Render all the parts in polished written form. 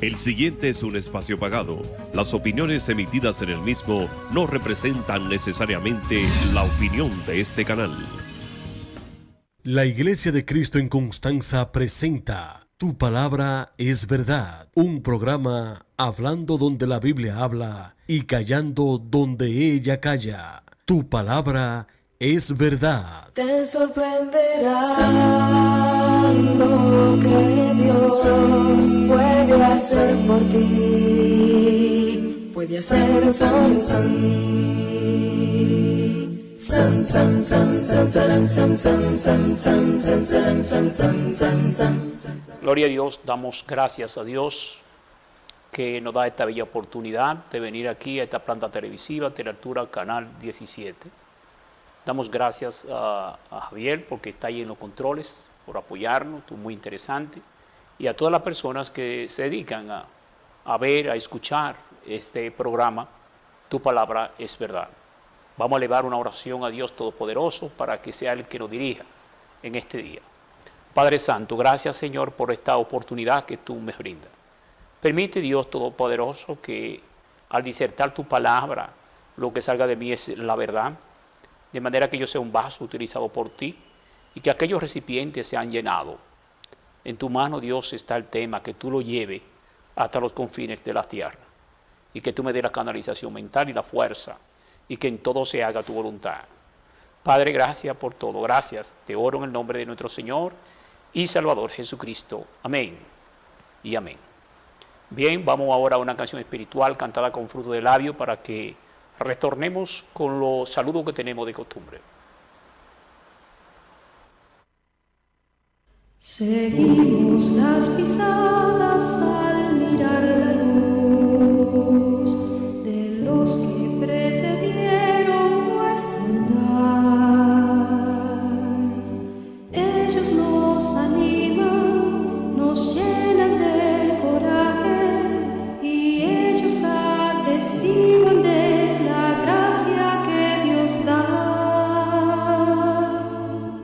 El siguiente es un espacio pagado. Las opiniones emitidas en el mismo no representan necesariamente la opinión de este canal. La Iglesia de Cristo en Constanza presenta Tu Palabra es Verdad, un programa hablando donde la Biblia habla y callando donde ella calla. Tu Palabra es Verdad. Te sorprenderá lo que Dios puede hacer por ti. Puede hacer san, san, san, san, san, san, san, san, san, san, san, san, san, san, san, san. Gloria a Dios, damos gracias a Dios que nos da esta bella oportunidad de venir aquí a esta planta televisiva, Telealtura Canal 17. Damos gracias a Javier porque está ahí en los controles, por apoyarnos, tú muy interesante, y a todas las personas que se dedican a ver, a escuchar este programa, Tu Palabra es Verdad. Vamos a elevar una oración a Dios Todopoderoso para que sea Él que nos dirija en este día. Padre Santo, gracias Señor por esta oportunidad que tú me brindas. Permite Dios Todopoderoso que al disertar tu palabra, lo que salga de mí es la verdad, de manera que yo sea un vaso utilizado por ti y que aquellos recipientes sean llenados. En tu mano, Dios, está el tema, que tú lo lleves hasta los confines de la tierra y que tú me des la canalización mental y la fuerza y que en todo se haga tu voluntad. Padre, gracias por todo. Gracias. Te oro en el nombre de nuestro Señor y Salvador Jesucristo. Amén y amén. Bien, vamos ahora a una canción espiritual cantada con fruto de labio para que retornemos con los saludos que tenemos de costumbre. Seguimos las pisadas al mirar la luz de los que precedieron nuestro andar. Ellos nos animan, nos llenan de coraje y ellos atestiguan de la gracia que Dios da.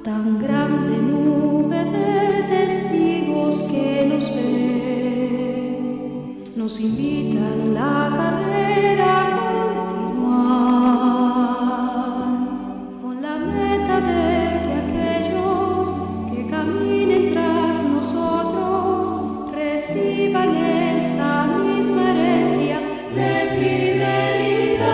Tan grande nube de testigos que nos ven, nos invitan la carrera a continuar, con la meta de que aquellos que caminen tras nosotros reciban esa misma herencia de fidelidad,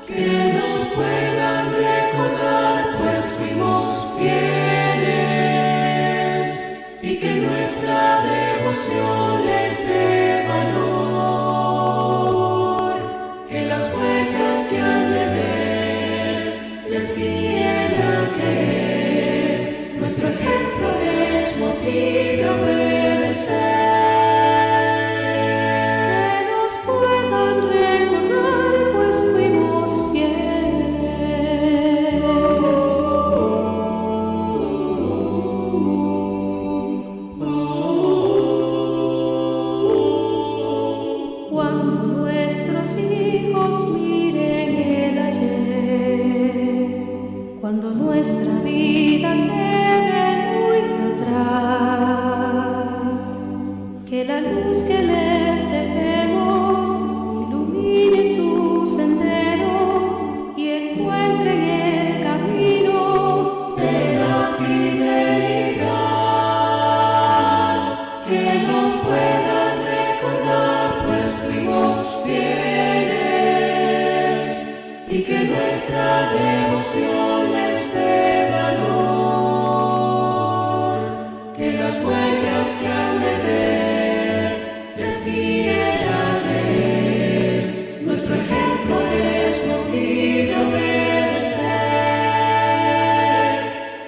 que nos puedan recordar pues fuimos fieles y que nuestra devoción les dé valor, que las huellas que han de ver les guíen a creer, nuestro ejemplo les motive a obedecer. Que nos puedan recordar pues fuimos fieles. Cuando nuestros hijos miren el ayer, cuando nuestra vida quede muy atrás, que la luz que les dejemos ilumine su sendero y encuentren el camino de la fidelidad, que nos puedan recordar pues fuimos fieles y que nuestra devoción les dé valor, que las huellas que han de ver les guíen a creer, nuestro ejemplo les motive a obedecer,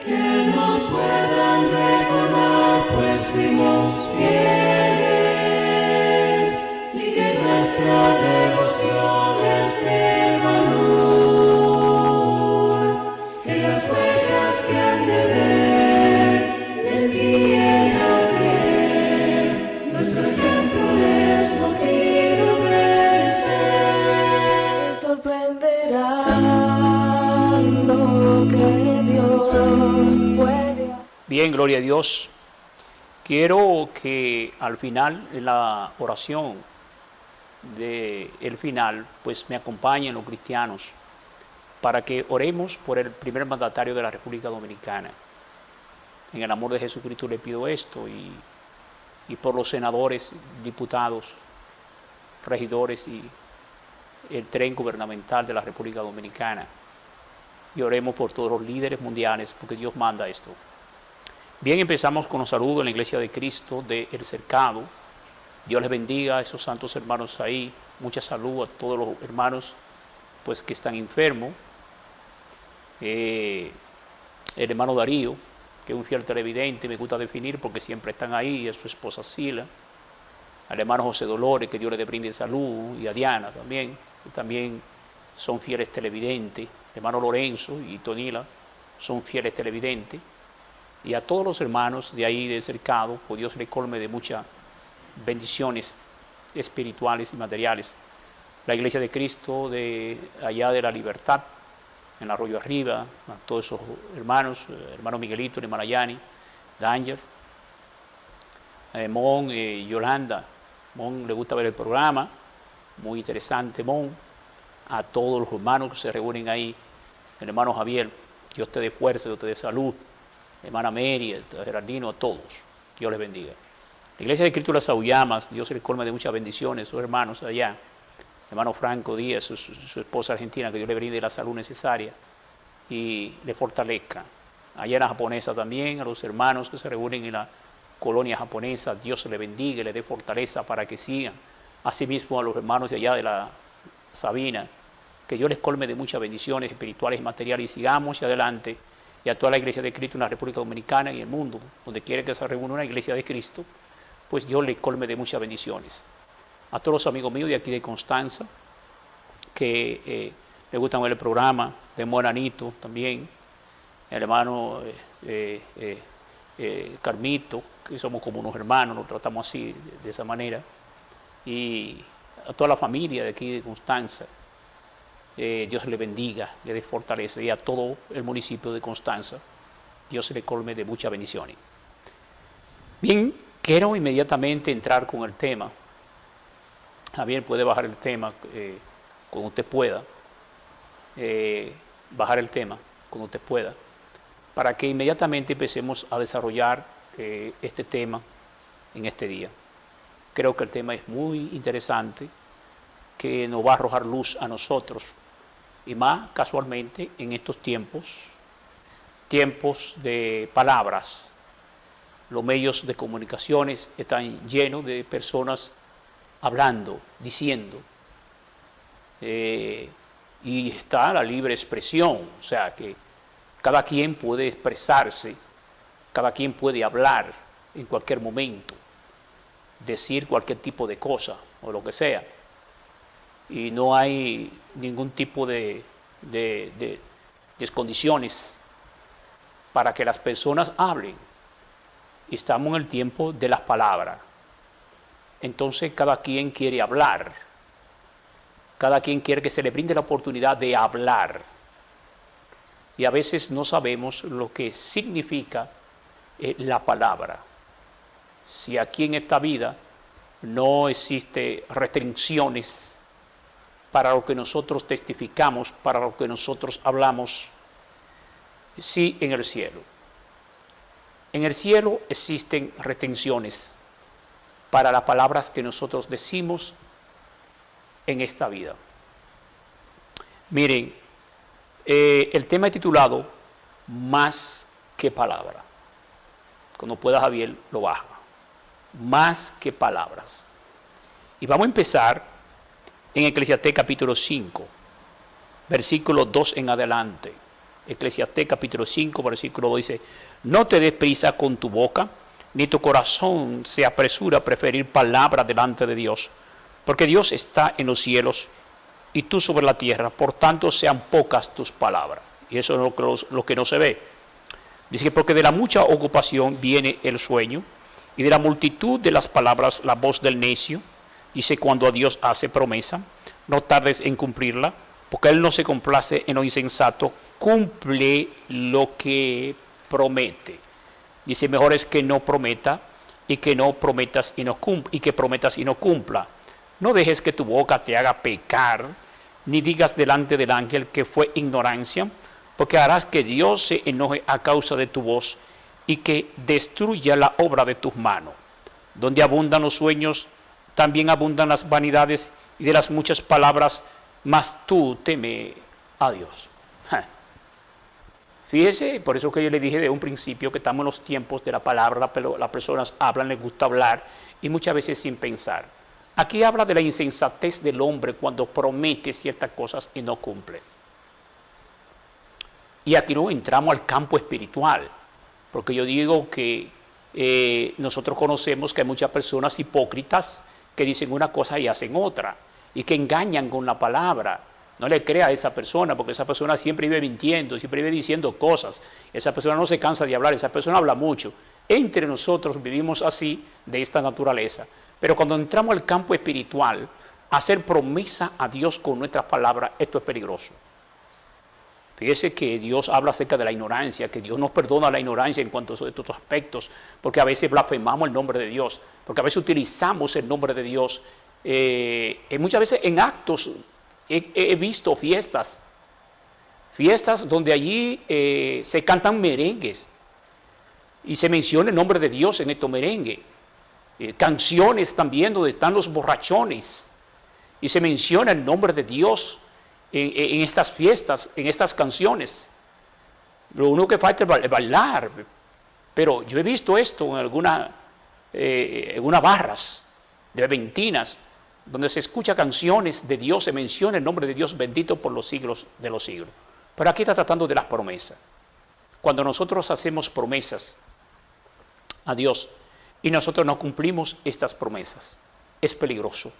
que nos puedan recordar pues fuimos fieles y que nuestra devoción les dé valor, que las huellas que han de ver les guíen a creer, nuestro ejemplo les motive a obedecer. Te sorprenderá lo que Dios puede. Bien, gloria a Dios. Quiero que al final, en la oración del final, pues me acompañen los cristianos para que oremos por el primer mandatario de la República Dominicana. En el amor de Jesucristo le pido esto y por los senadores, diputados, regidores y el tren gubernamental de la República Dominicana. Y oremos por todos los líderes mundiales, porque Dios manda esto. Bien, empezamos con los saludos en la Iglesia de Cristo de El Cercado. Dios les bendiga a esos santos hermanos ahí. Mucha salud a todos los hermanos pues, que están enfermos. El hermano Darío, que es un fiel televidente, me gusta definir porque siempre están ahí, y a su esposa Sila. Al hermano José Dolores, que Dios le brinde salud, y a Diana también, que también son fieles televidentes. El hermano Lorenzo y Tonila son fieles televidentes. Y a todos los hermanos de ahí del cercado, pues Dios le colme de muchas bendiciones espirituales y materiales. La Iglesia de Cristo de allá de la Libertad, en Arroyo Arriba, a todos esos hermanos, hermano Miguelito, hermana Yani, Danger, Mon, Yolanda. Mon le gusta ver el programa, muy interesante Mon. A todos los hermanos que se reúnen ahí, el hermano Javier, Dios te dé fuerza, Dios te dé salud. Hermana Mary, Gerardino, a todos, Dios les bendiga. La Iglesia de Cristo de las Auyamas, Dios se les colme de muchas bendiciones, sus hermanos allá. Hermano Franco Díaz, su esposa argentina, que Dios le brinde la salud necesaria y le fortalezca. Allá en la japonesa también, a los hermanos que se reúnen en la colonia japonesa, Dios se les bendiga y les dé fortaleza para que sigan. Asimismo a los hermanos de allá de la Sabina, que Dios les colme de muchas bendiciones espirituales y materiales y sigamos hacia adelante. Y a toda la Iglesia de Cristo en la República Dominicana y en el mundo, donde quiera que se reúna una Iglesia de Cristo, pues Dios les colme de muchas bendiciones. A todos los amigos míos de aquí de Constanza, que les gusta ver el programa, de Moranito también, el hermano Carmito, que somos como unos hermanos, nos tratamos así, de esa manera, y a toda la familia de aquí de Constanza, Dios le bendiga, le dé fortaleza, y a todo el municipio de Constanza, Dios se le colme de muchas bendiciones. Bien, quiero inmediatamente entrar con el tema. Javier puede bajar el tema cuando usted pueda, bajar el tema cuando usted pueda, para que inmediatamente empecemos a desarrollar este tema en este día. Creo que el tema es muy interesante, que nos va a arrojar luz a nosotros, y más casualmente en estos tiempos de palabras. Los medios de comunicaciones están llenos de personas hablando, diciendo, y está la libre expresión, o sea que cada quien puede expresarse, cada quien puede hablar en cualquier momento, decir cualquier tipo de cosa o lo que sea, y no hay ningún tipo de condiciones para que las personas hablen. Estamos en el tiempo de las palabras. Entonces cada quien quiere hablar, cada quien quiere que se le brinde la oportunidad de hablar, y a veces no sabemos lo que significa la palabra. Si aquí en esta vida no existe restricciones para lo que nosotros testificamos, para lo que nosotros hablamos, sí en el cielo. En el cielo existen restricciones para las palabras que nosotros decimos en esta vida. Miren, el tema es titulado Más que palabra. Cuando pueda Javier lo baja. Más que palabras. Y vamos a empezar en Eclesiastés capítulo 5, versículo 2 en adelante. Eclesiastés capítulo 5, versículo 2 dice: no te des prisa con tu boca, ni tu corazón se apresura a preferir palabras delante de Dios, porque Dios está en los cielos y tú sobre la tierra, por tanto sean pocas tus palabras. Y eso es lo que no se ve. Dice que porque de la mucha ocupación viene el sueño, y de la multitud de las palabras la voz del necio. Dice, cuando a Dios hace promesa, no tardes en cumplirla, porque Él no se complace en lo insensato, cumple lo que promete. Dice, mejor es que no prometa y que no prometas y que prometas y no cumpla. No dejes que tu boca te haga pecar, ni digas delante del ángel que fue ignorancia, porque harás que Dios se enoje a causa de tu voz y que destruya la obra de tus manos. Donde abundan los sueños, también abundan las vanidades, y de las muchas palabras, mas tú teme a Dios. Fíjese, por eso que yo le dije de un principio que estamos en los tiempos de la palabra, las personas hablan, les gusta hablar, y muchas veces sin pensar. Aquí habla de la insensatez del hombre cuando promete ciertas cosas y no cumple. Y aquí no entramos al campo espiritual, porque yo digo que nosotros conocemos que hay muchas personas hipócritas que dicen una cosa y hacen otra, y que engañan con la palabra. No le crea a esa persona, porque esa persona siempre vive mintiendo, siempre vive diciendo cosas. Esa persona no se cansa de hablar, esa persona habla mucho. Entre nosotros vivimos así, de esta naturaleza. Pero cuando entramos al campo espiritual, hacer promesa a Dios con nuestras palabras, esto es peligroso. Fíjese que Dios habla acerca de la ignorancia, que Dios nos perdona la ignorancia en cuanto a estos aspectos, porque a veces blasfemamos el nombre de Dios, porque a veces utilizamos el nombre de Dios. Muchas veces en actos he visto fiestas donde allí se cantan merengues y se menciona el nombre de Dios en estos merengues. Canciones también donde están los borrachones y se menciona el nombre de Dios en estas fiestas, en estas canciones. Lo único que falta es bailar, pero yo he visto esto en algunas barras de ventinas donde se escucha canciones de Dios, se menciona el nombre de Dios bendito por los siglos de los siglos. Pero aquí está tratando de las promesas. Cuando nosotros hacemos promesas a Dios y nosotros no cumplimos estas promesas, es peligroso.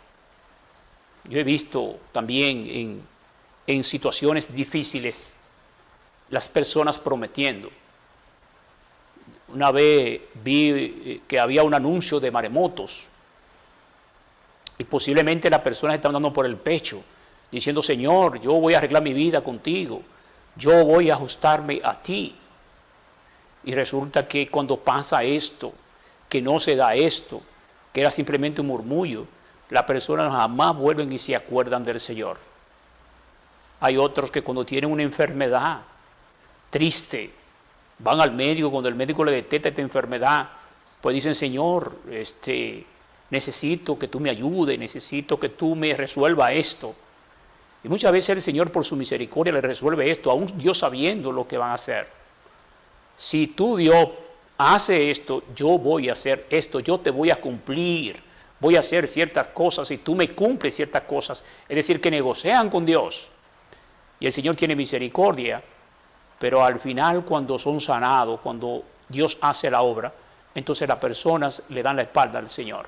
Yo he visto también en situaciones difíciles las personas prometiendo. Una vez vi que había un anuncio de maremotos y posiblemente las personas están dando por el pecho, diciendo, Señor, yo voy a arreglar mi vida contigo, yo voy a ajustarme a ti. Y resulta que cuando pasa esto, que no se da esto, que era simplemente un murmullo, las personas jamás vuelven y se acuerdan del Señor. Hay otros que cuando tienen una enfermedad triste, van al médico, cuando el médico le detecta esta enfermedad, pues dicen, Señor, necesito que tú me ayudes, necesito que tú me resuelvas esto. Y muchas veces el Señor por su misericordia le resuelve esto, aún Dios sabiendo lo que van a hacer. Si tú, Dios, hace esto, yo voy a hacer esto, yo te voy a cumplir, voy a hacer ciertas cosas y tú me cumples ciertas cosas. Es decir, que negocian con Dios. Y el Señor tiene misericordia, pero al final cuando son sanados, cuando Dios hace la obra, entonces las personas le dan la espalda al Señor.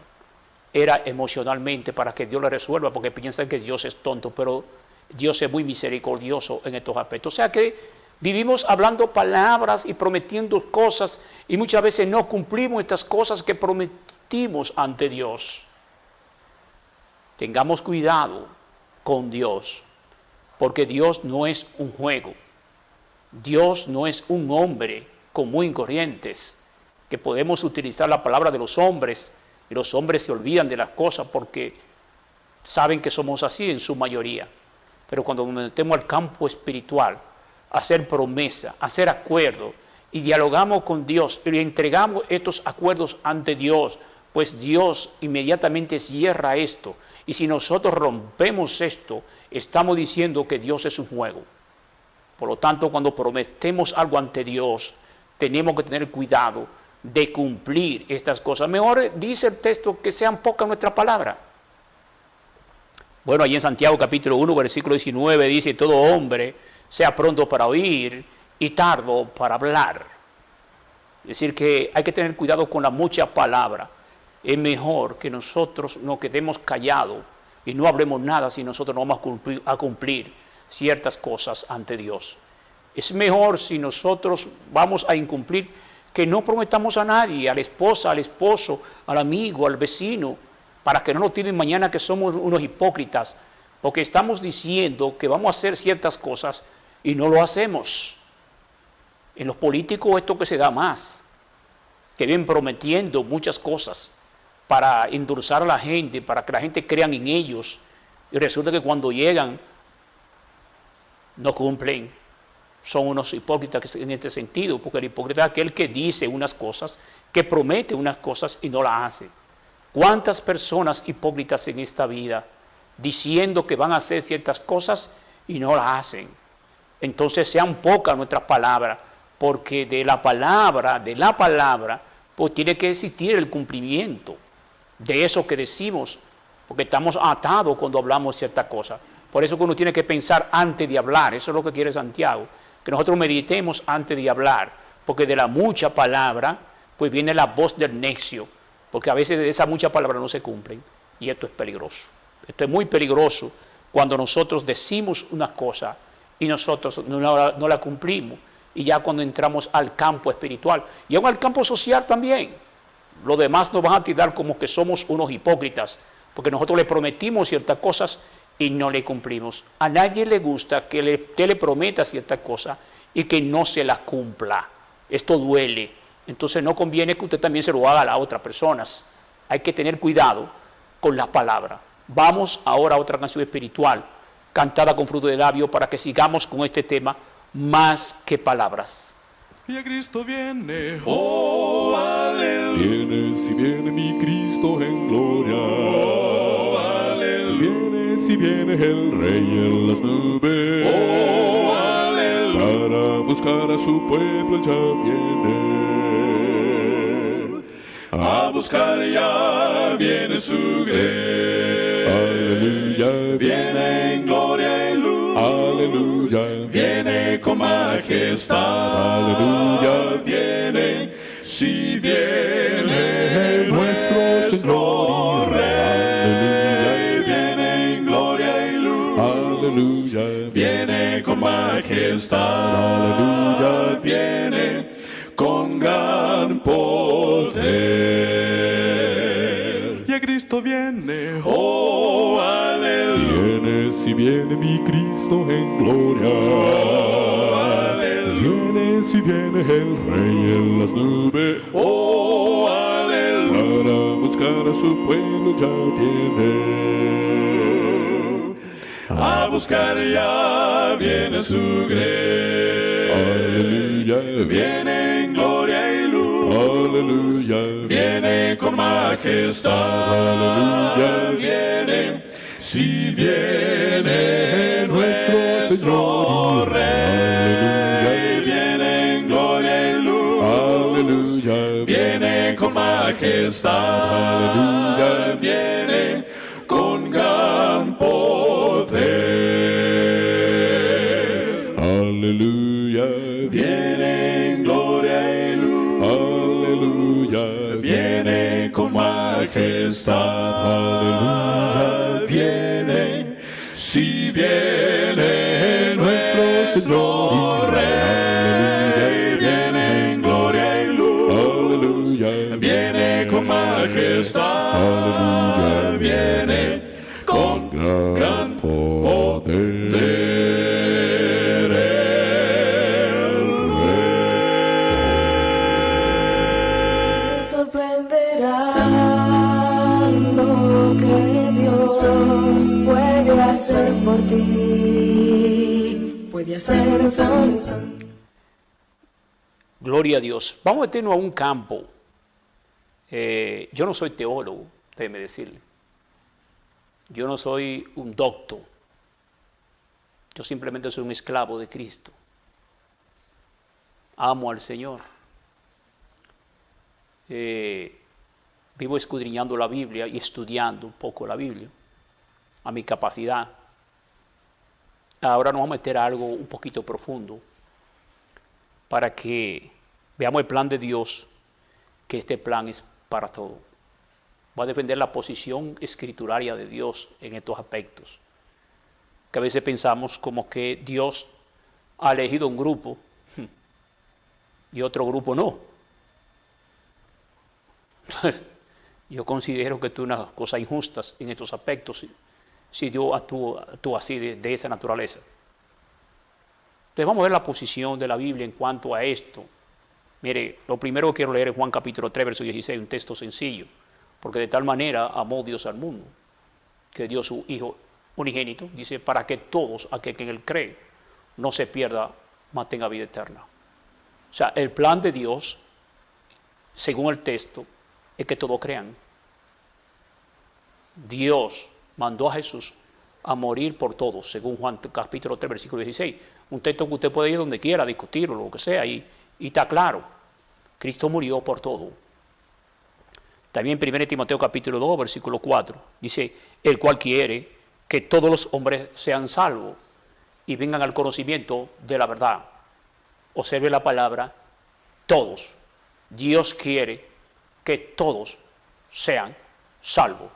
Era emocionalmente para que Dios le resuelva, porque piensan que Dios es tonto, pero Dios es muy misericordioso en estos aspectos. O sea que vivimos hablando palabras y prometiendo cosas y muchas veces no cumplimos estas cosas que prometimos ante Dios. Tengamos cuidado con Dios, porque Dios no es un juego. Dios no es un hombre común y corrientes, que podemos utilizar la palabra de los hombres y los hombres se olvidan de las cosas porque saben que somos así en su mayoría. Pero cuando nos metemos al campo espiritual, hacer promesa, hacer acuerdos y dialogamos con Dios y le entregamos estos acuerdos ante Dios, pues Dios inmediatamente cierra esto. Y si nosotros rompemos esto, estamos diciendo que Dios es un juego. Por lo tanto, cuando prometemos algo ante Dios, tenemos que tener cuidado de cumplir estas cosas. Mejor dice el texto que sean pocas nuestras palabras. Bueno, allí en Santiago capítulo 1, versículo 19 dice, todo hombre sea pronto para oír y tardo para hablar. Es decir, que hay que tener cuidado con la mucha palabra. Es mejor que nosotros nos quedemos callados y no hablemos nada si nosotros no vamos a cumplir ciertas cosas ante Dios. Es mejor si nosotros vamos a incumplir que no prometamos a nadie, a la esposa, al esposo, al amigo, al vecino, para que no nos tiren mañana que somos unos hipócritas, porque estamos diciendo que vamos a hacer ciertas cosas y no lo hacemos. En los políticos esto que se da más. que vienen prometiendo muchas cosas para endulzar a la gente, para que la gente crean en ellos, y resulta que cuando llegan no cumplen. Son unos hipócritas en este sentido, porque el hipócrita es aquel que dice unas cosas, que promete unas cosas y no las hace. ¿Cuántas personas hipócritas en esta vida diciendo que van a hacer ciertas cosas y no las hacen? Entonces sean pocas nuestras palabras, porque de la palabra, pues tiene que existir el cumplimiento de eso que decimos, porque estamos atados cuando hablamos ciertas cosas. Por eso que uno tiene que pensar antes de hablar, eso es lo que quiere Santiago, que nosotros meditemos antes de hablar, porque de la mucha palabra, pues viene la voz del necio, porque a veces de esa mucha palabra no se cumplen, y esto es peligroso. Esto es muy peligroso cuando nosotros decimos una cosa y nosotros no la cumplimos, y ya cuando entramos al campo espiritual, y aún al campo social también, los demás nos van a tirar como que somos unos hipócritas, porque nosotros le prometimos ciertas cosas y no le cumplimos. A nadie le gusta que usted le prometa ciertas cosas y que no se las cumpla. Esto duele. Entonces no conviene que usted también se lo haga a las otras personas. Hay que tener cuidado con la palabra. Vamos ahora a otra canción espiritual, cantada con fruto de labio, para que sigamos con este tema, más que palabras. Y a Cristo viene, oh, aleluya. Viene, si viene mi Cristo en gloria, oh, aleluya. Viene, si viene el Rey en las nubes, oh, aleluya. Para buscar a su pueblo ya viene, a buscar ya viene su grey. Aleluya, viene en gloria y luz. Aleluya, viene con majestad. Aleluya, viene, si viene nuestro Señor Rey. Viene en gloria y luz. Aleluya, viene con majestad. Aleluya, viene con gran poder. Y a Cristo viene, oh, aleluya. Viene, si viene mi Cristo en gloria, oh, aleluya. Viene, si viene el Rey en las nubes, oh, aleluya. Para buscar a su pueblo ya viene, a buscar ya viene su grey. Aleluya, viene en gloria y luz. Aleluya, viene con majestad. Aleluya, viene, si viene nuestro Rey. Viene en gloria y luz. Aleluya, viene con majestad. Aleluya, viene con gran poder. Aleluya, viene en gloria y luz. Aleluya, viene con majestad. Aleluya, viene, si viene nuestro Señor Rey. Viene en gloria y luz. Aleluya, viene con majestad. Aleluya, viene con gran poder. Me sorprenderá lo que Dios puede hacer por ti. Puede hacer Gloria a Dios. Vamos a meternos a un campo. Yo no soy teólogo, déjeme decirle. Yo no soy un doctor. Yo simplemente soy un esclavo de Cristo. Amo al Señor. Vivo escudriñando la Biblia y estudiando un poco la Biblia a mi capacidad. Ahora nos vamos a meter a algo un poquito profundo para que veamos el plan de Dios, que este plan es para todo. Voy a defender la posición escrituraria de Dios en estos aspectos, que a veces pensamos como que Dios ha elegido un grupo y otro grupo no. Yo considero que esto es una cosa injusta en estos aspectos, si Dios actúa así de esa naturaleza. Entonces vamos a ver la posición de la Biblia en cuanto a esto. Mire, lo primero que quiero leer es Juan capítulo 3, verso 16, un texto sencillo. Porque de tal manera amó Dios al mundo, que dio su Hijo unigénito, dice, para que todos, aquel que en él cree, no se pierda, mas tenga vida eterna. O sea, el plan de Dios, según el texto, es que todos crean. Dios mandó a Jesús a morir por todos, según Juan capítulo 3, versículo 16. Un texto que usted puede ir donde quiera, discutirlo, lo que sea, y está claro. Cristo murió por todo. También 1 Timoteo capítulo 2, versículo 4, dice, el cual quiere que todos los hombres sean salvos y vengan al conocimiento de la verdad. Observe la palabra, todos. Dios quiere que todos sean salvos.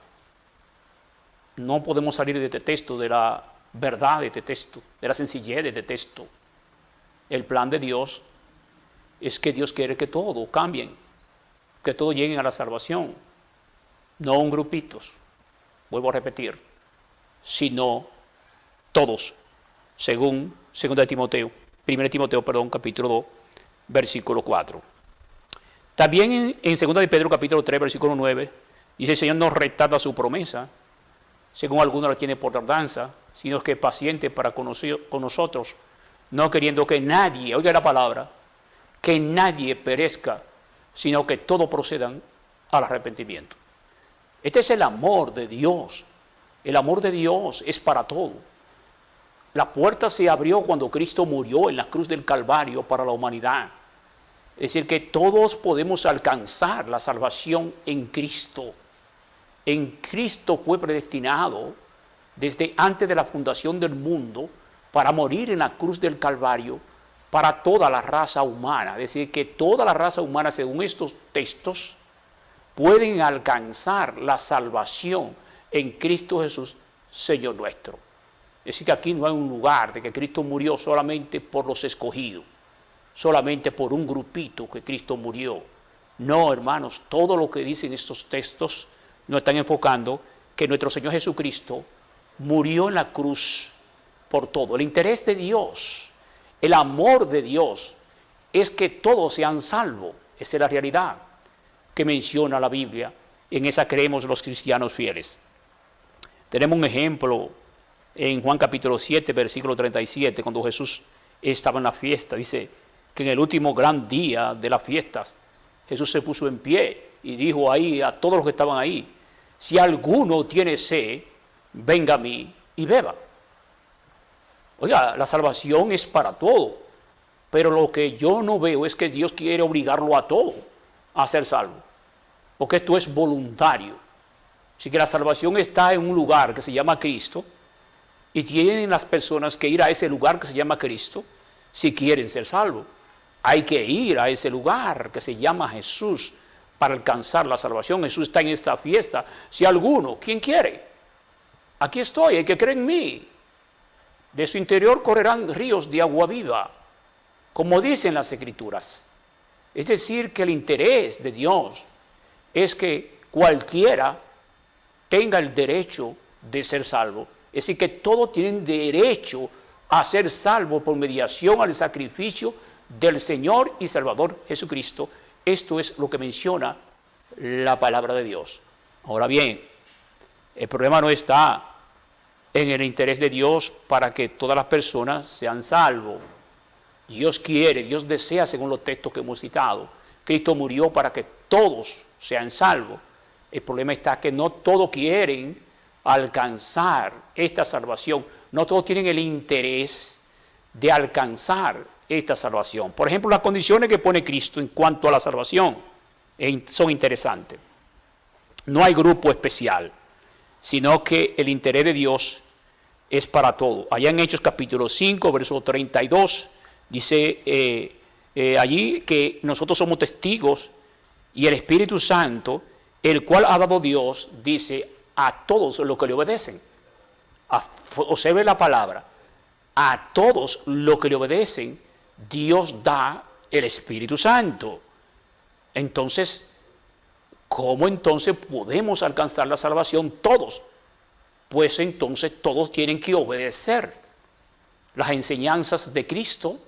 No podemos salir de este texto, de la verdad de este texto, de la sencillez de este texto. El plan de Dios es que Dios quiere que todos cambien, que todos lleguen a la salvación, no un grupitos, vuelvo a repetir, sino todos, según 1 Timoteo, capítulo 2, versículo 4. También en 2 de Pedro, capítulo 3, versículo 9, dice, el Señor no retarda su promesa, según algunos la tiene por tardanza, sino que es paciente para con nosotros, no queriendo que nadie, oiga la palabra, que nadie perezca, sino que todos procedan al arrepentimiento. Este es el amor de Dios. El amor de Dios es para todo. La puerta se abrió cuando Cristo murió en la cruz del Calvario para la humanidad. Es decir, que todos podemos alcanzar la salvación en Cristo. En Cristo fue predestinado desde antes de la fundación del mundo para morir en la cruz del Calvario para toda la raza humana. Es decir, que toda la raza humana, según estos textos, pueden alcanzar la salvación en Cristo Jesús, Señor nuestro. Es decir, que aquí no hay un lugar de que Cristo murió solamente por los escogidos, solamente por un grupito que Cristo murió. No, hermanos, todo lo que dicen estos textos nos están enfocando que nuestro Señor Jesucristo murió en la cruz por todo. El interés de Dios, el amor de Dios, es que todos sean salvos. Esa es la realidad que menciona la Biblia. En esa creemos los cristianos fieles. Tenemos un ejemplo en Juan capítulo 7, versículo 37, cuando Jesús estaba en la fiesta. Dice que en el último gran día de las fiestas, Jesús se puso en pie y dijo ahí a todos los que estaban ahí, si alguno tiene sed, venga a mí y beba. Oiga, la salvación es para todo, pero lo que yo no veo es que Dios quiere obligarlo a todo a ser salvo, porque esto es voluntario. Así que la salvación está en un lugar que se llama Cristo y tienen las personas que ir a ese lugar que se llama Cristo si quieren ser salvos. Hay que ir a ese lugar que se llama Jesús para alcanzar la salvación. Jesús está en esta fiesta. Si alguno, ¿quién quiere? Aquí estoy, el que cree en mí. De su interior correrán ríos de agua viva, como dicen las Escrituras. Es decir, que el interés de Dios es que cualquiera tenga el derecho de ser salvo. Es decir, que todos tienen derecho a ser salvos por mediación al sacrificio del Señor y Salvador Jesucristo. Esto es lo que menciona la palabra de Dios. Ahora bien, el problema no está en el interés de Dios para que todas las personas sean salvos. Dios quiere, Dios desea, según los textos que hemos citado. Cristo murió para que todos sean salvos. El problema está que no todos quieren alcanzar esta salvación. No todos tienen el interés de alcanzar esta salvación. Por ejemplo, las condiciones que pone Cristo en cuanto a la salvación son interesantes. No hay grupo especial, sino que el interés de Dios es para todo. Allá en Hechos capítulo 5, verso 32, dice allí que nosotros somos testigos y el Espíritu Santo, el cual ha dado Dios, dice a todos los que le obedecen. Observe la palabra. A todos los que le obedecen, Dios da el Espíritu Santo. Entonces, ¿cómo entonces podemos alcanzar la salvación todos? Pues entonces todos tienen que obedecer las enseñanzas de Cristo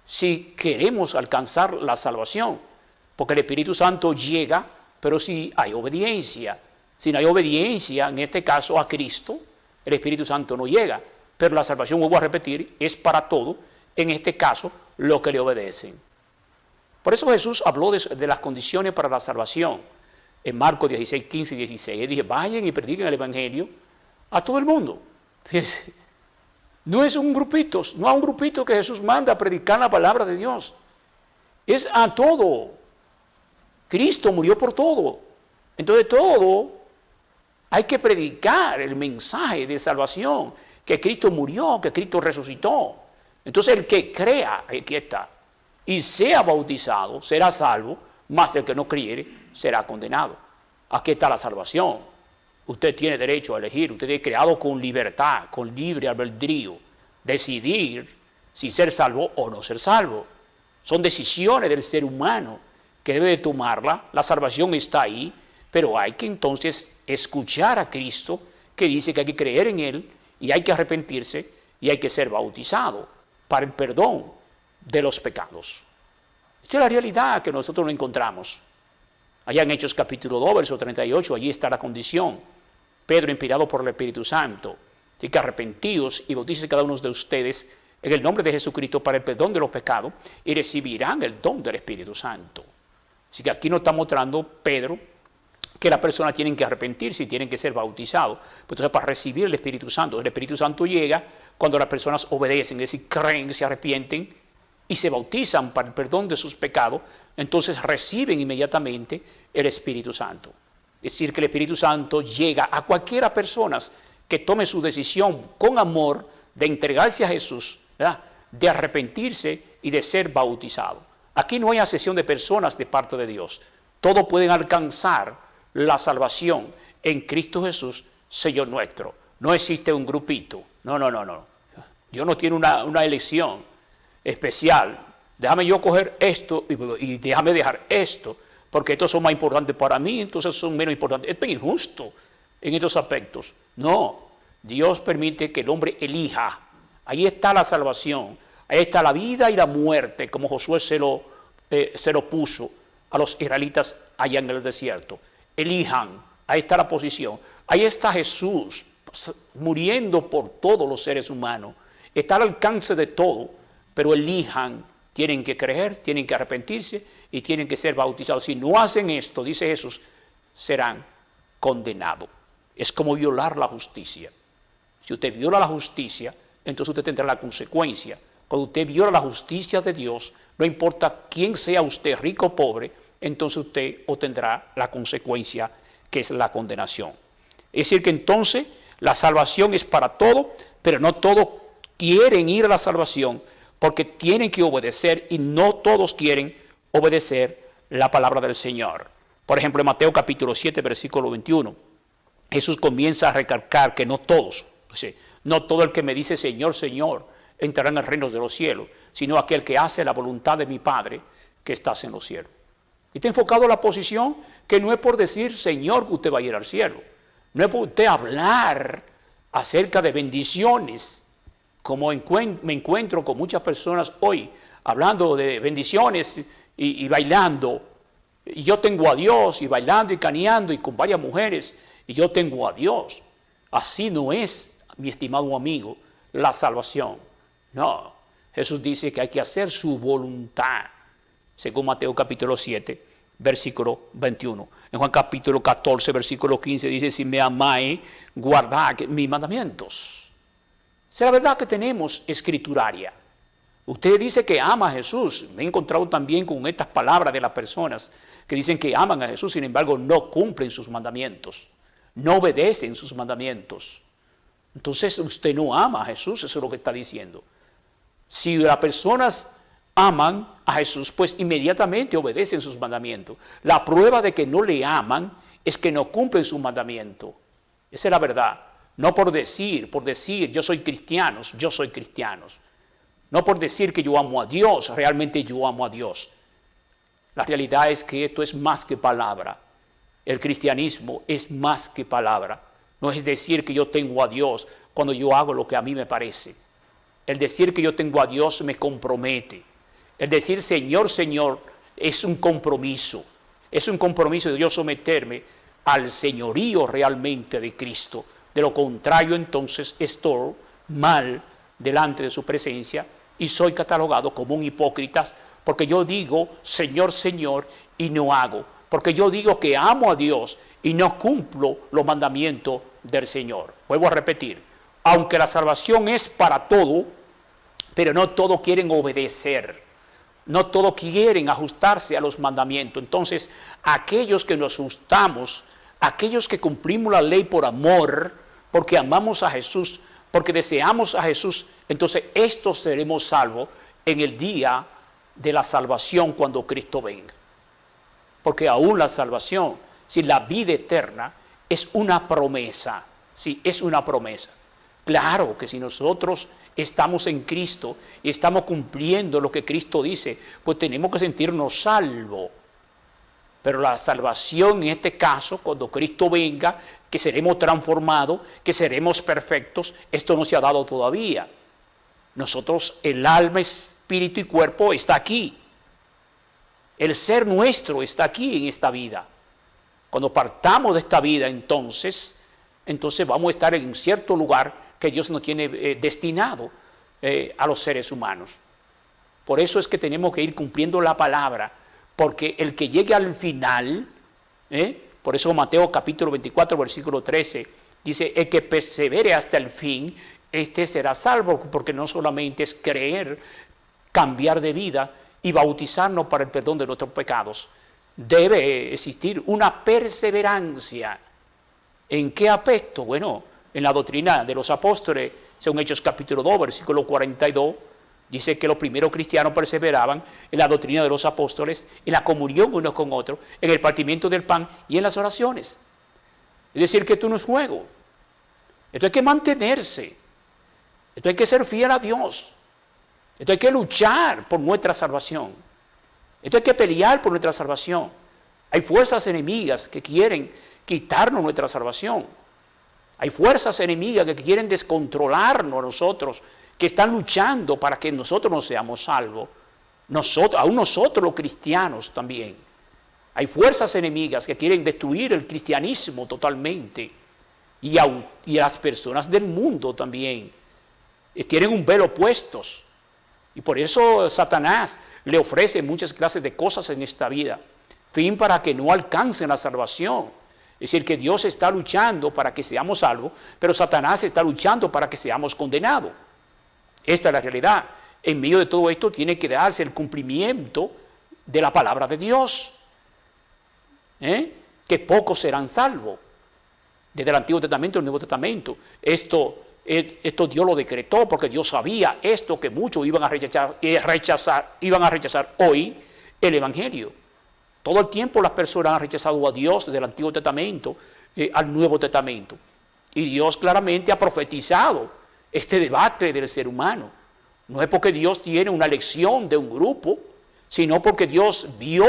si queremos alcanzar la salvación, porque el Espíritu Santo llega, pero si hay obediencia. Si no hay obediencia, en este caso a Cristo, el Espíritu Santo no llega. Pero la salvación, vuelvo a repetir, es para todo, en este caso, los que le obedecen. Por eso Jesús habló de las condiciones para la salvación. En Marcos 16, 15 y 16, él dice, vayan y prediquen el Evangelio a todo el mundo. Fíjense, no es un grupito, no a un grupito que Jesús manda a predicar la palabra de Dios. Es a todo. Cristo murió por todo. Entonces todo hay que predicar el mensaje de salvación, que Cristo murió, que Cristo resucitó. Entonces el que crea, aquí está, y sea bautizado, será salvo, mas el que no creyere, será condenado. Aquí está la salvación. Usted tiene derecho a elegir, usted es creado con libertad, con libre albedrío, decidir si ser salvo o no ser salvo. Son decisiones del ser humano que debe de tomarla. La salvación está ahí, pero hay que entonces escuchar a Cristo, que dice que hay que creer en Él, y hay que arrepentirse, y hay que ser bautizado para el perdón de los pecados. Esta es la realidad que nosotros nos encontramos. Allá en Hechos capítulo 2, verso 38, allí está la condición. Pedro, inspirado por el Espíritu Santo, así que arrepentidos y bautícese cada uno de ustedes en el nombre de Jesucristo para el perdón de los pecados, y recibirán el don del Espíritu Santo. Así que aquí nos está mostrando Pedro que las personas tienen que arrepentirse y tienen que ser bautizados. Entonces, para recibir el Espíritu Santo, el Espíritu Santo llega cuando las personas obedecen, es decir, creen, se arrepienten y se bautizan para el perdón de sus pecados. Entonces reciben inmediatamente el Espíritu Santo. Es decir, que el Espíritu Santo llega a cualquiera persona que tome su decisión con amor de entregarse a Jesús, ¿verdad?, de arrepentirse y de ser bautizado. Aquí no hay acepción de personas de parte de Dios. Todos pueden alcanzar la salvación en Cristo Jesús, Señor nuestro. No existe un grupito. No. Dios no tiene una elección especial. Déjame yo coger esto y déjame dejar esto, porque estos son más importantes para mí, entonces son menos importantes. Es bien injusto en estos aspectos. No, Dios permite que el hombre elija. Ahí está la salvación, ahí está la vida y la muerte, como Josué se lo puso a los israelitas allá en el desierto. Elijan, ahí está la posición. Ahí está Jesús muriendo por todos los seres humanos. Está al alcance de todo, pero elijan. Tienen que creer, tienen que arrepentirse y tienen que ser bautizados. Si no hacen esto, dice Jesús, serán condenados. Es como violar la justicia. Si usted viola la justicia, entonces usted tendrá la consecuencia. Cuando usted viola la justicia de Dios, no importa quién sea usted, rico o pobre, entonces usted obtendrá la consecuencia, que es la condenación. Es decir, que entonces la salvación es para todo, pero no todos quieren ir a la salvación, porque tienen que obedecer y no todos quieren obedecer la palabra del Señor. Por ejemplo, en Mateo capítulo 7, versículo 21, Jesús comienza a recalcar que no todos, no todo el que me dice Señor, Señor, entrará en el reino de los cielos, sino aquel que hace la voluntad de mi Padre que estás en los cielos. Y está enfocado la posición que no es por decir Señor que usted va a ir al cielo, no es por usted hablar acerca de bendiciones, como me encuentro con muchas personas hoy hablando de bendiciones y bailando. Y yo tengo a Dios, y bailando y caneando y con varias mujeres, y yo tengo a Dios. Así no es, mi estimado amigo, la salvación. No, Jesús dice que hay que hacer su voluntad, según Mateo capítulo 7, versículo 21. En Juan capítulo 14, versículo 15 dice, si me amáis, guardad mis mandamientos. Es la verdad que tenemos escrituraria. Usted dice que ama a Jesús. Me he encontrado también con estas palabras de las personas que dicen que aman a Jesús, sin embargo no cumplen sus mandamientos, no obedecen sus mandamientos. Entonces usted no ama a Jesús, eso es lo que está diciendo. Si las personas aman a Jesús, pues inmediatamente obedecen sus mandamientos. La prueba de que no le aman es que no cumplen sus mandamientos. Esa es la verdad. No por decir, yo soy cristiano. No por decir que yo amo a Dios, realmente yo amo a Dios. La realidad es que esto es más que palabra. El cristianismo es más que palabra. No es decir que yo tengo a Dios cuando yo hago lo que a mí me parece. El decir que yo tengo a Dios me compromete. El decir Señor, Señor es un compromiso. Es un compromiso de yo someterme al señorío realmente de Cristo. De lo contrario, entonces estoy mal delante de su presencia y soy catalogado como un hipócrita, porque yo digo Señor, Señor y no hago. Porque yo digo que amo a Dios y no cumplo los mandamientos del Señor. Vuelvo a repetir, aunque la salvación es para todo, pero no todos quieren obedecer. No todos quieren ajustarse a los mandamientos. Entonces, aquellos que nos ajustamos, aquellos que cumplimos la ley por amor, porque amamos a Jesús, porque deseamos a Jesús, entonces estos seremos salvos en el día de la salvación cuando Cristo venga. Porque aún la salvación, si la vida eterna, es una promesa. Sí, es una promesa. Claro que si nosotros estamos en Cristo y estamos cumpliendo lo que Cristo dice, pues tenemos que sentirnos salvos. Pero la salvación en este caso, cuando Cristo venga, que seremos transformados, que seremos perfectos, esto no se ha dado todavía. Nosotros, el alma, espíritu y cuerpo está aquí. El ser nuestro está aquí en esta vida. Cuando partamos de esta vida, entonces vamos a estar en cierto lugar que Dios nos tiene destinado a los seres humanos. Por eso es que tenemos que ir cumpliendo la palabra, porque el que llegue al final, por eso Mateo capítulo 24, versículo 13, dice, el que persevere hasta el fin, este será salvo, porque no solamente es creer, cambiar de vida y bautizarnos para el perdón de nuestros pecados. Debe existir una perseverancia. ¿En qué aspecto? Bueno, en la doctrina de los apóstoles, según Hechos capítulo 2, versículo 42, dice que los primeros cristianos perseveraban en la doctrina de los apóstoles, en la comunión unos con otros, en el partimiento del pan y en las oraciones. Es decir, que esto no es juego. Esto hay que mantenerse. Esto hay que ser fiel a Dios. Esto hay que luchar por nuestra salvación. Esto hay que pelear por nuestra salvación. Hay fuerzas enemigas que quieren quitarnos nuestra salvación. Hay fuerzas enemigas que quieren descontrolarnos a nosotros, que están luchando para que nosotros no seamos salvos. Aún nosotros los cristianos también. Hay fuerzas enemigas que quieren destruir el cristianismo totalmente. Y a las personas del mundo también. Tienen un velo puestos. Y por eso Satanás le ofrece muchas clases de cosas en esta vida. Fin para que no alcancen la salvación. Es decir, que Dios está luchando para que seamos salvos, pero Satanás está luchando para que seamos condenados. Esta es la realidad. En medio de todo esto tiene que darse el cumplimiento de la palabra de Dios. Que pocos serán salvos. Desde el Antiguo Testamento al Nuevo Testamento. Esto Dios lo decretó porque Dios sabía esto, que muchos iban a rechazar hoy el Evangelio. Todo el tiempo las personas han rechazado a Dios desde el Antiguo Testamento al Nuevo Testamento. Y Dios claramente ha profetizado este debate del ser humano. No es porque Dios tiene una elección de un grupo, sino porque Dios vio,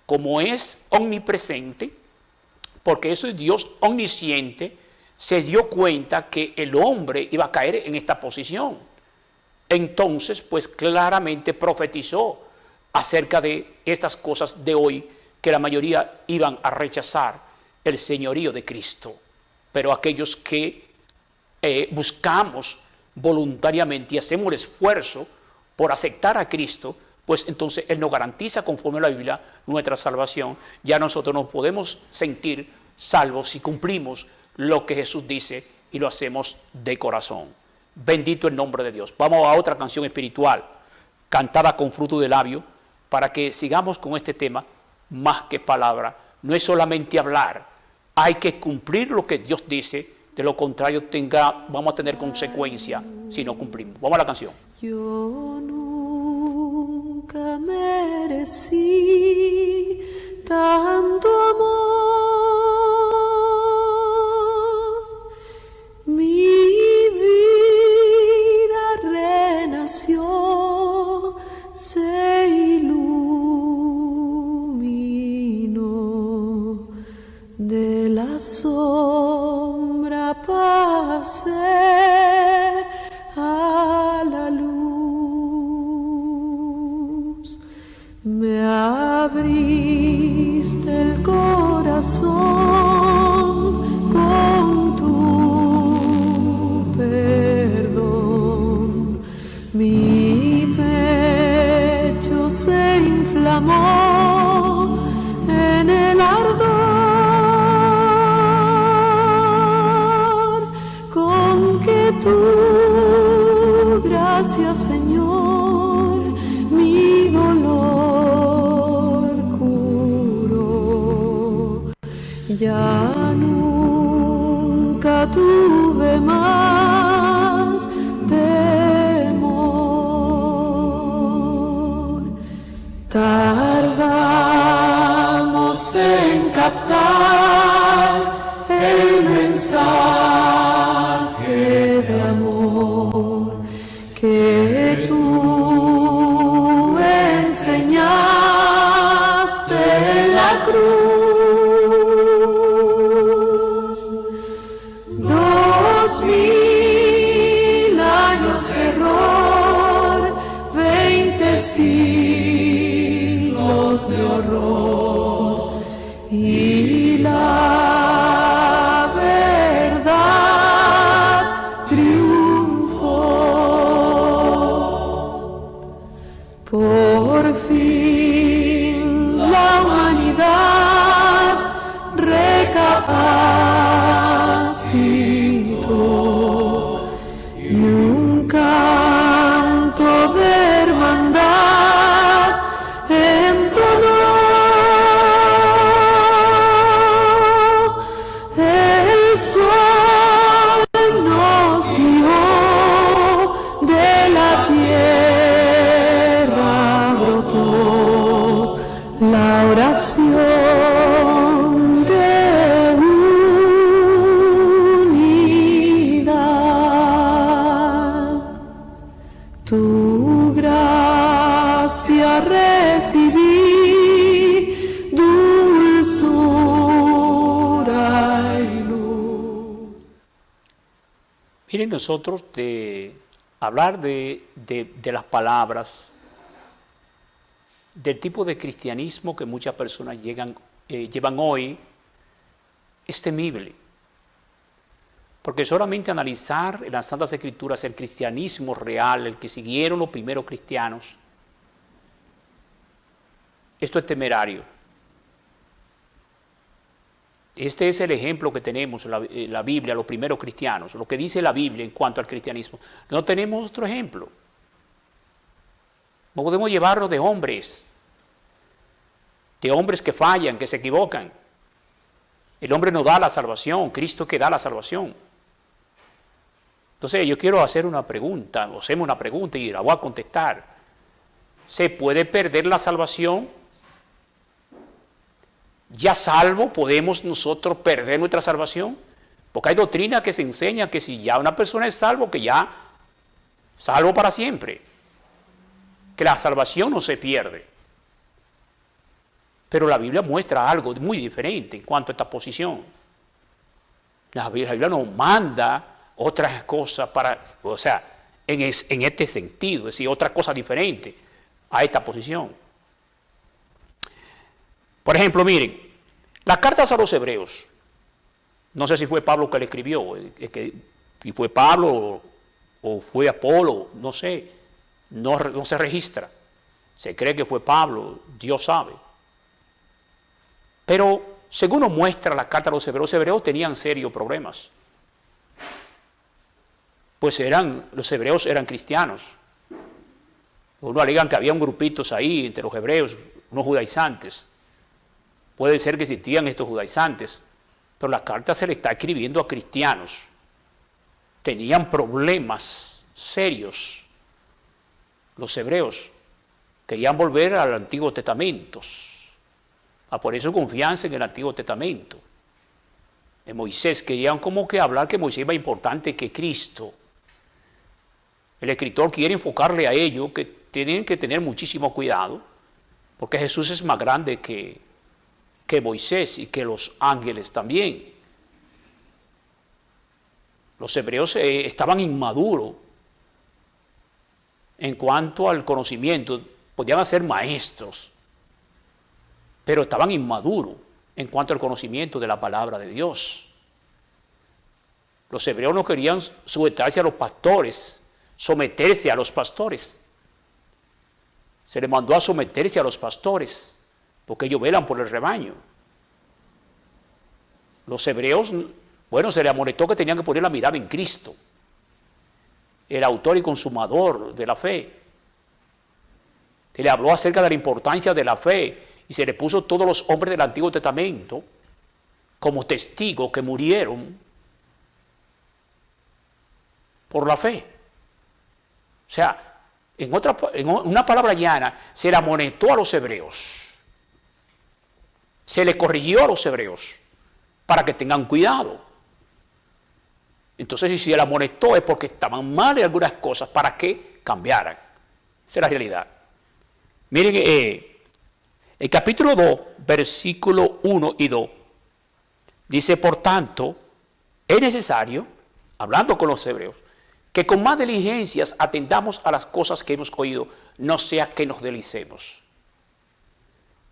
como es omnipresente, porque eso es Dios omnisciente, se dio cuenta que el hombre iba a caer en esta posición. Entonces, pues claramente profetizó acerca de estas cosas de hoy, que la mayoría iban a rechazar el señorío de Cristo. Pero aquellos que buscamos voluntariamente y hacemos el esfuerzo por aceptar a Cristo, pues entonces Él nos garantiza, conforme a la Biblia, nuestra salvación. Ya nosotros nos podemos sentir salvos si cumplimos lo que Jesús dice y lo hacemos de corazón. Bendito el nombre de Dios. Vamos a otra canción espiritual, cantada con fruto de labio, para que sigamos con este tema. Más que palabra, no es solamente hablar, hay que cumplir lo que Dios dice, de lo contrario vamos a tener consecuencias si no cumplimos. Vamos a la canción. Yo nunca merecí tanto amor, mi vida renació, se iluminó, de la sombra pasé a la luz. Ya nunca tuve más temor. Tardamos en captar el mensaje de amor que tú enseñaste en la cruz. 2000 años de error, 20 siglos de horror, y la verdad triunfó. Por fin la humanidad recapacitó, y un canto de hermandad entonó. El sol nos guió, de la tierra brotó la oración de unidad. Tu gracia recibí, dulzura y luz. Miren, nosotros de hablar de las palabras, del tipo de cristianismo que muchas personas llevan hoy, es temible. Porque solamente analizar en las Santas Escrituras el cristianismo real, el que siguieron los primeros cristianos, esto es temerario. Este es el ejemplo que tenemos en la Biblia, los primeros cristianos, lo que dice la Biblia en cuanto al cristianismo. No tenemos otro ejemplo. No podemos llevarlo de hombres que fallan, que se equivocan. El hombre no da la salvación, Cristo es que da la salvación. Entonces yo quiero hacer una pregunta, o hacemos una pregunta y la voy a contestar. ¿Se puede perder la salvación? ¿Ya salvo podemos nosotros perder nuestra salvación? Porque hay doctrina que se enseña que si ya una persona es salvo, que ya salvo para siempre. Que la salvación no se pierde. Pero la Biblia muestra algo muy diferente en cuanto a esta posición. La Biblia nos manda otras cosas en este sentido, es decir, otra cosa diferente a esta posición. Por ejemplo, miren, las cartas a los hebreos, no sé si fue Pablo que le escribió, si fue Pablo o fue Apolo, no sé, no se registra. Se cree que fue Pablo, Dios sabe. Pero según nos muestra la carta a los hebreos tenían serios problemas. Pues los hebreos eran cristianos. Uno alegan que había un grupitos ahí entre los hebreos, unos judaizantes. Puede ser que existían estos judaizantes, pero la carta se le está escribiendo a cristianos. Tenían problemas serios. Los hebreos querían volver al Antiguo Testamento. Por eso confianza en el Antiguo Testamento. En Moisés querían como que hablar que Moisés es más importante que Cristo. El escritor quiere enfocarle a ellos que tienen que tener muchísimo cuidado, porque Jesús es más grande que Moisés y que los ángeles también. Los hebreos estaban inmaduros en cuanto al conocimiento, podían ser maestros, pero estaban inmaduros en cuanto al conocimiento de la palabra de Dios. Los hebreos no querían sujetarse a los pastores, someterse a los pastores. Se les mandó a someterse a los pastores, porque ellos velan por el rebaño. Los hebreos, se les amonestó que tenían que poner la mirada en Cristo, el autor y consumador de la fe. Se le habló acerca de la importancia de la fe y se le puso todos los hombres del Antiguo Testamento como testigos que murieron por la fe. O sea, en una palabra llana, se le amonestó a los hebreos. Se le corrigió a los hebreos para que tengan cuidado. Entonces, si se le amonestó es porque estaban mal en algunas cosas para que cambiaran. Esa es la realidad. Miren, el capítulo 2, versículo 1 y 2, dice, por tanto, es necesario, hablando con los hebreos, que con más diligencias atendamos a las cosas que hemos oído, no sea que nos deslicemos.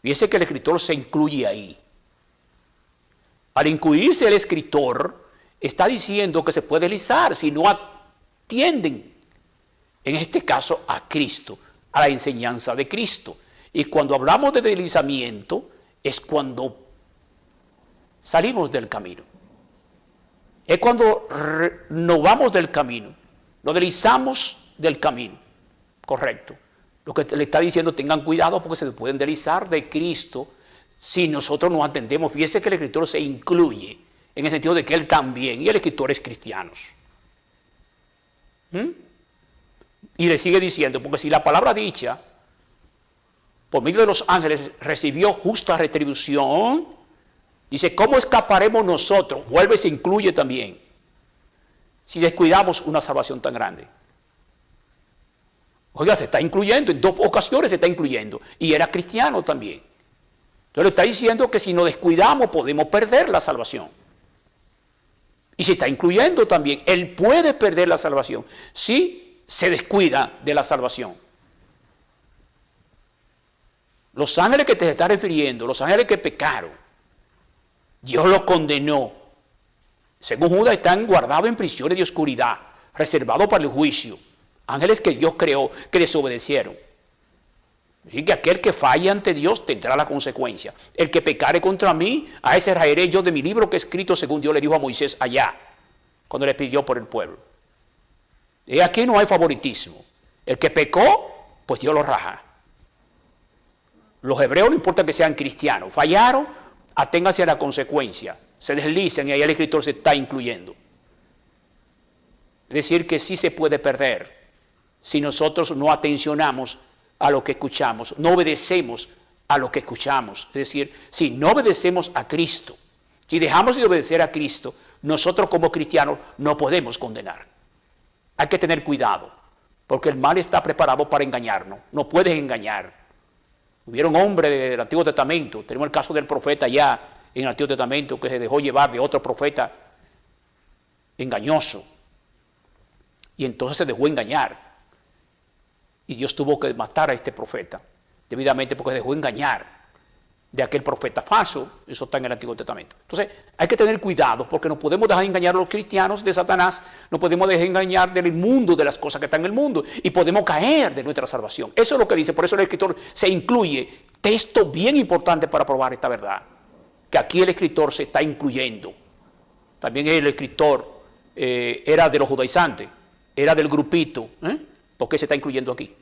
Fíjense que el escritor se incluye ahí. Al incluirse el escritor, está diciendo que se puede deslizar si no atienden, en este caso, a Cristo, a la enseñanza de Cristo. Y cuando hablamos de deslizamiento, es cuando salimos del camino. Es cuando nos vamos del camino, nos deslizamos del camino. Correcto. Lo que le está diciendo, tengan cuidado porque se pueden deslizar de Cristo si nosotros no atendemos. Fíjense que el escritor se incluye en el sentido de que él también, y el escritor es cristiano. Y le sigue diciendo, porque si la palabra dicha por medio de los ángeles recibió justa retribución, dice, ¿cómo escaparemos nosotros? Vuelve y se incluye también, si descuidamos una salvación tan grande. Oiga, se está incluyendo, en 2 ocasiones se está incluyendo, y era cristiano también. Entonces le está diciendo que si nos descuidamos podemos perder la salvación. Y se está incluyendo también, él puede perder la salvación si se descuida de la salvación. Los ángeles que te está refiriendo, los ángeles que pecaron, Dios los condenó. Según Judas, están guardados en prisiones de oscuridad, reservados para el juicio. Ángeles que Dios creó, que desobedecieron. Así que aquel que falle ante Dios tendrá la consecuencia. El que pecare contra mí, a ese raeré yo de mi libro que he escrito, según Dios le dijo a Moisés allá, cuando le pidió por el pueblo. Y aquí no hay favoritismo. El que pecó, pues Dios lo raja. Los hebreos no importa que sean cristianos, fallaron, aténganse a la consecuencia, se deslizan y ahí el escritor se está incluyendo. Es decir, que sí se puede perder si nosotros no atencionamos a lo que escuchamos, no obedecemos a lo que escuchamos. Es decir, si no obedecemos a Cristo, si dejamos de obedecer a Cristo, nosotros como cristianos no podemos condenar. Hay que tener cuidado, porque el mal está preparado para engañarnos, no puedes engañar. Hubieron hombres del Antiguo Testamento, tenemos el caso del profeta ya en el Antiguo Testamento que se dejó llevar de otro profeta engañoso y entonces se dejó engañar y Dios tuvo que matar a este profeta debidamente porque se dejó engañar de aquel profeta falso. Eso está en el Antiguo Testamento. Entonces hay que tener cuidado porque no podemos dejar engañar a los cristianos de Satanás, no podemos dejar engañar del mundo, de las cosas que están en el mundo, y podemos caer de nuestra salvación. Eso es lo que dice, por eso el escritor se incluye. Texto bien importante para probar esta verdad, que aquí el escritor se está incluyendo. También el escritor era de los judaizantes, era del grupito. ¿Por qué se está incluyendo aquí?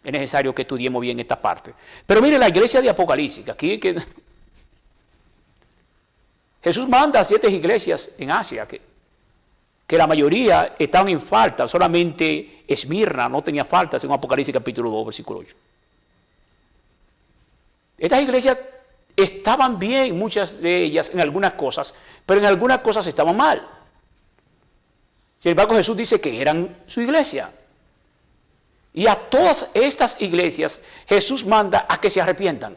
Es necesario que estudiemos bien esta parte. Pero mire la iglesia de Apocalipsis, aquí que Jesús manda a 7 iglesias en Asia, que la mayoría estaban en falta, solamente Esmirna no tenía falta, según Apocalipsis capítulo 2, versículo 8. Estas iglesias estaban bien, muchas de ellas, en algunas cosas, pero en algunas cosas estaban mal. Sin embargo, Jesús dice que eran su iglesia. Y a todas estas iglesias Jesús manda a que se arrepientan.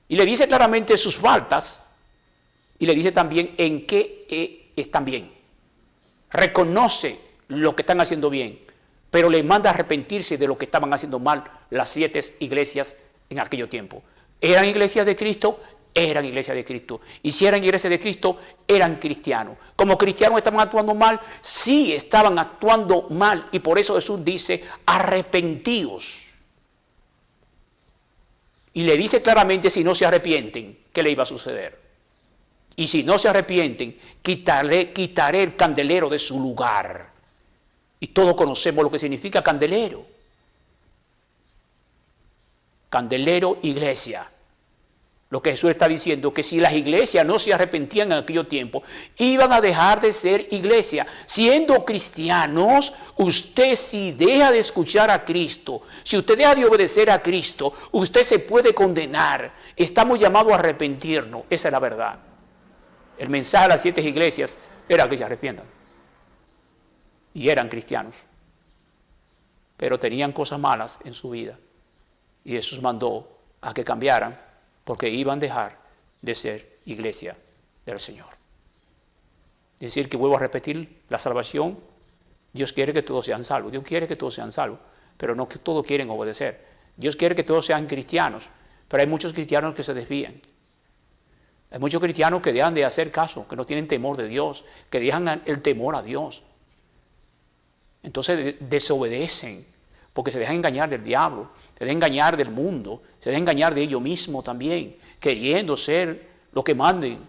Y le dice claramente sus faltas y le dice también en qué están bien. Reconoce lo que están haciendo bien, pero le manda a arrepentirse de lo que estaban haciendo mal las 7 iglesias en aquel tiempo. ¿Eran iglesias de Cristo? Eran iglesias de Cristo. Y si eran iglesias de Cristo, eran cristianos. Como cristianos estaban actuando mal, sí estaban actuando mal. Y por eso Jesús dice, arrepentíos. Y le dice claramente, si no se arrepienten, ¿qué le iba a suceder? Y si no se arrepienten, quitaré el candelero de su lugar. Y todos conocemos lo que significa candelero. Candelero, iglesia. Lo que Jesús está diciendo, que si las iglesias no se arrepentían en aquellos tiempos, iban a dejar de ser iglesia. Siendo cristianos, usted si deja de escuchar a Cristo, si usted deja de obedecer a Cristo, usted se puede condenar. Estamos llamados a arrepentirnos. Esa es la verdad. El mensaje a las 7 iglesias era que se arrepientan. Y eran cristianos. Pero tenían cosas malas en su vida. Y Jesús mandó a que cambiaran, porque iban a dejar de ser iglesia del Señor. Es decir, que vuelvo a repetir, la salvación, Dios quiere que todos sean salvos. Dios quiere que todos sean salvos, pero no que todos quieren obedecer. Dios quiere que todos sean cristianos, pero hay muchos cristianos que se desvían. Hay muchos cristianos que dejan de hacer caso, que no tienen temor de Dios, que dejan el temor a Dios. Entonces desobedecen, porque se dejan engañar del diablo, se dejan engañar del mundo, se dejan engañar de ellos mismos también, queriendo ser lo que manden.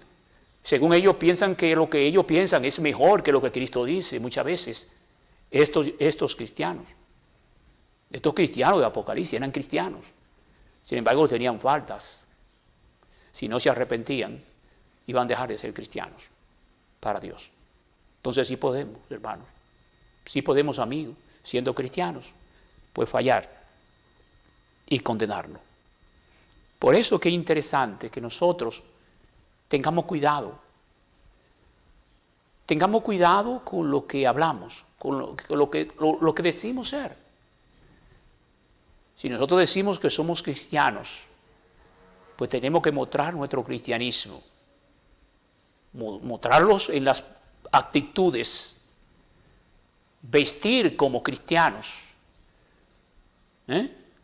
Según ellos piensan que lo que ellos piensan es mejor que lo que Cristo dice muchas veces. Estos cristianos de Apocalipsis eran cristianos, sin embargo tenían faltas. Si no se arrepentían, iban a dejar de ser cristianos para Dios. Entonces sí podemos, hermanos, sí podemos, amigos, siendo cristianos, pues fallar y condenarnos. Por eso que es interesante que nosotros tengamos cuidado. Tengamos cuidado con lo que hablamos, con lo que decimos ser. Si nosotros decimos que somos cristianos, pues tenemos que mostrar nuestro cristianismo. Mostrarlos en las actitudes. Vestir como cristianos.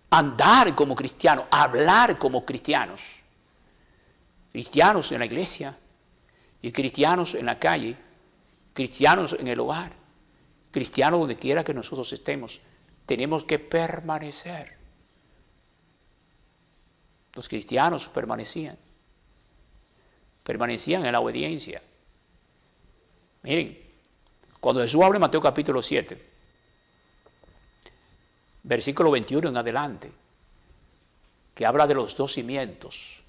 Andar como cristianos, hablar como cristianos. Cristianos en la iglesia y cristianos en la calle, cristianos en el hogar, cristianos donde quiera que nosotros estemos. Tenemos que permanecer. Los cristianos permanecían en la obediencia. Miren, cuando Jesús habla en Mateo capítulo 7, versículo 21 en adelante, que habla de los 2 cimientos,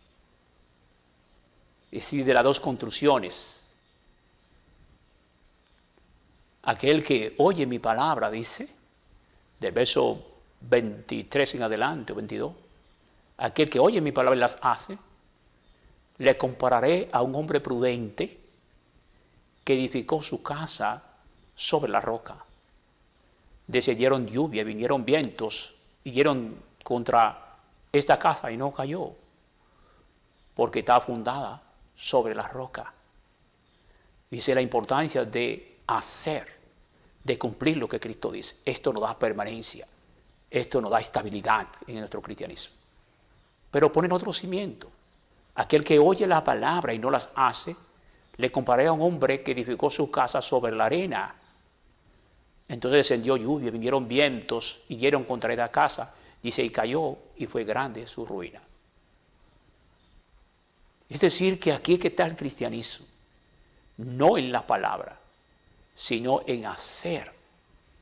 es decir, de las 2 construcciones. Aquel que oye mi palabra, dice, del verso 23 en adelante, o 22, aquel que oye mi palabra y las hace, le compararé a un hombre prudente que edificó su casa sobre la roca. Descendieron lluvia, vinieron vientos, y dieron contra esta casa y no cayó, porque estaba fundada sobre la roca. Dice la importancia de hacer, de cumplir lo que Cristo dice. Esto nos da permanencia, esto nos da estabilidad en nuestro cristianismo. Pero ponen otro cimiento. Aquel que oye la palabra y no las hace, le comparé a un hombre que edificó su casa sobre la arena. Entonces descendió lluvia, vinieron vientos y dieron contra esa casa, dice, y cayó, y fue grande su ruina. Es decir, que aquí que está el cristianismo, no en la palabra, sino en hacer.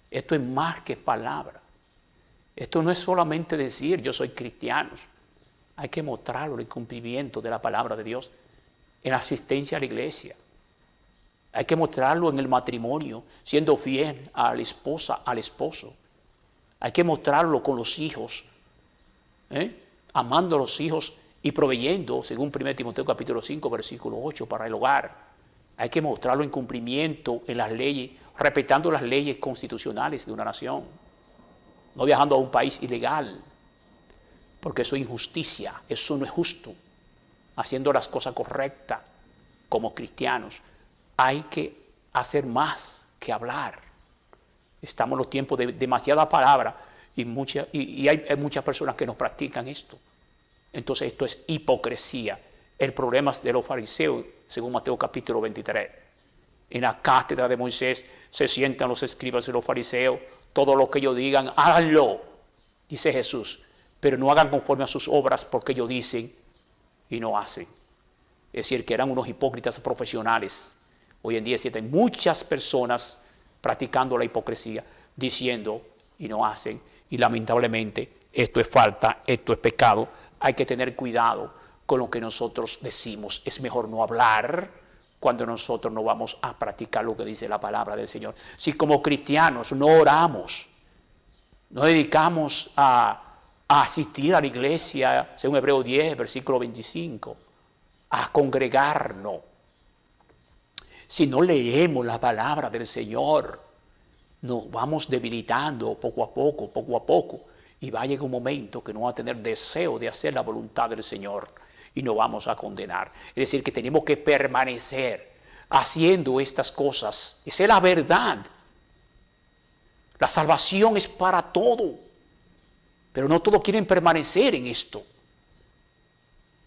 Esto es más que palabra. Esto no es solamente decir yo soy cristiano. Hay que mostrarlo en el cumplimiento de la palabra de Dios, en la asistencia a la iglesia. Hay que mostrarlo en el matrimonio, siendo fiel a la esposa, al esposo. Hay que mostrarlo con los hijos, amando a los hijos y proveyendo, según 1 Timoteo capítulo 5, versículo 8, para el hogar. Hay que mostrarlo en cumplimiento en las leyes, respetando las leyes constitucionales de una nación. No viajando a un país ilegal, porque eso es injusticia, eso no es justo. Haciendo las cosas correctas como cristianos. Hay que hacer más que hablar. Estamos en los tiempos de demasiada palabra y hay muchas personas que no practican esto. Entonces esto es hipocresía. El problema de los fariseos, según Mateo capítulo 23. En la cátedra de Moisés se sientan los escribas y los fariseos. Todo lo que ellos digan, háganlo, dice Jesús. Pero no hagan conforme a sus obras, porque ellos dicen y no hacen. Es decir, que eran unos hipócritas profesionales. Hoy en día existen muchas personas practicando la hipocresía, diciendo y no hacen. Y lamentablemente esto es falta, esto es pecado. Hay que tener cuidado, con lo que nosotros decimos. Es mejor no hablar cuando nosotros no vamos a practicar lo que dice la palabra del Señor. Si como cristianos no oramos, no dedicamos a asistir a la iglesia, según Hebreos 10, versículo 25, a congregarnos, si no leemos la palabra del Señor, nos vamos debilitando poco a poco, y va a llegar un momento que no va a tener deseo de hacer la voluntad del Señor y nos vamos a condenar. Es decir, que tenemos que permanecer haciendo estas cosas. Esa es la verdad. La salvación es para todo, pero no todos quieren permanecer en esto.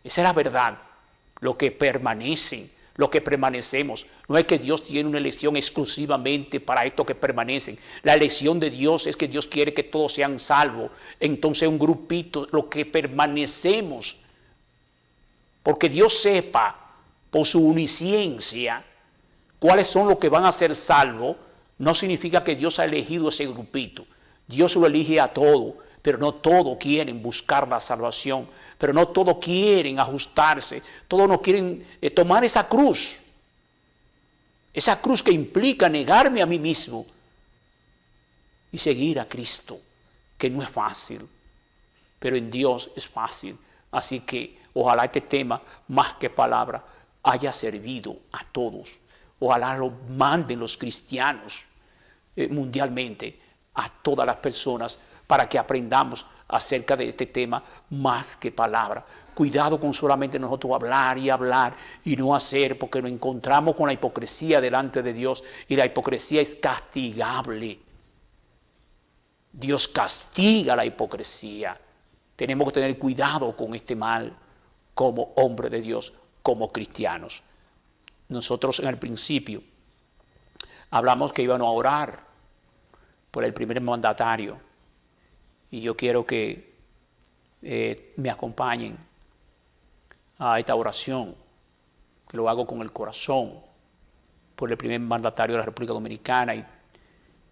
Esa es la verdad. Lo que permanecen, lo que permanecemos. No es que Dios tiene una elección exclusivamente para estos que permanecen. La elección de Dios es que Dios quiere que todos sean salvos. Entonces un grupito, lo que permanecemos, porque Dios sepa por su omnisciencia cuáles son los que van a ser salvos, no significa que Dios ha elegido ese grupito. Dios lo elige a todos, pero no todos quieren buscar la salvación, pero no todos quieren ajustarse, todos no quieren tomar esa cruz que implica negarme a mí mismo y seguir a Cristo, que no es fácil, pero en Dios es fácil. Así que ojalá este tema, más que palabra, haya servido a todos. Ojalá lo manden los cristianos mundialmente a todas las personas para que aprendamos acerca de este tema más que palabra. Cuidado con solamente nosotros hablar y no hacer, porque nos encontramos con la hipocresía delante de Dios y la hipocresía es castigable. Dios castiga la hipocresía. Tenemos que tener cuidado con este mal como hombre de Dios, como cristianos. Nosotros en el principio hablamos que íbamos a orar por el primer mandatario y yo quiero que me acompañen a esta oración, que lo hago con el corazón, por el primer mandatario de la República Dominicana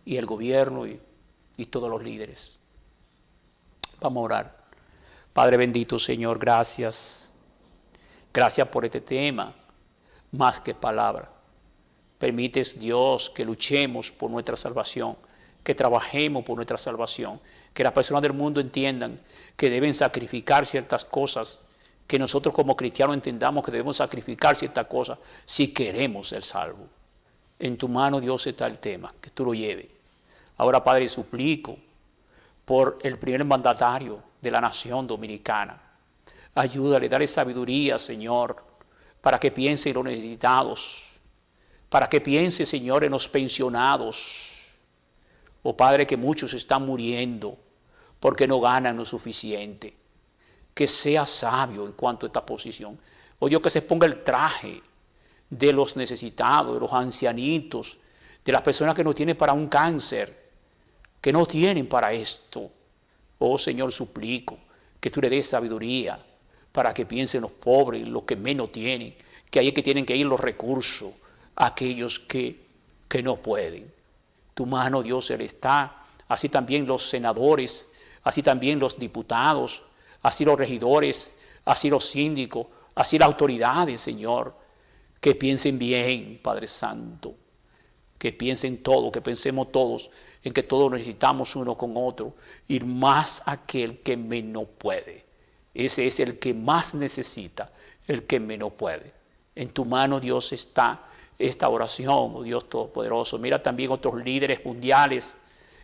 y el gobierno y todos los líderes. Vamos a orar. Padre bendito, Señor, gracias. Gracias por este tema, más que palabra. Permites, Dios, que luchemos por nuestra salvación, que trabajemos por nuestra salvación, que las personas del mundo entiendan que deben sacrificar ciertas cosas, que nosotros como cristianos entendamos que debemos sacrificar ciertas cosas si queremos ser salvos. En tu mano, Dios, está el tema, que tú lo lleves. Ahora, Padre, suplico por el primer mandatario de la nación dominicana. Ayúdale, dale sabiduría, Señor, para que piense en los necesitados, para que piense, Señor, en los pensionados. Oh Padre, que muchos están muriendo porque no ganan lo suficiente. Que sea sabio en cuanto a esta posición. O Dios, que se ponga el traje de los necesitados, de los ancianitos, de las personas que no tienen para un cáncer, que no tienen para esto. Oh Señor, suplico que tú le des sabiduría para que piensen los pobres, los que menos tienen, que ahí es que tienen que ir los recursos, aquellos que no pueden. Tu mano, Dios, Él está, así también los senadores, así también los diputados, así los regidores, así los síndicos, así las autoridades, Señor, que piensen bien, Padre Santo, que piensen todo, que pensemos todos en que todos necesitamos uno con otro, y más aquel que menos puede. Ese es el que más necesita, el que menos puede. En tu mano, Dios, está esta oración, oh Dios Todopoderoso. Mira también otros líderes mundiales,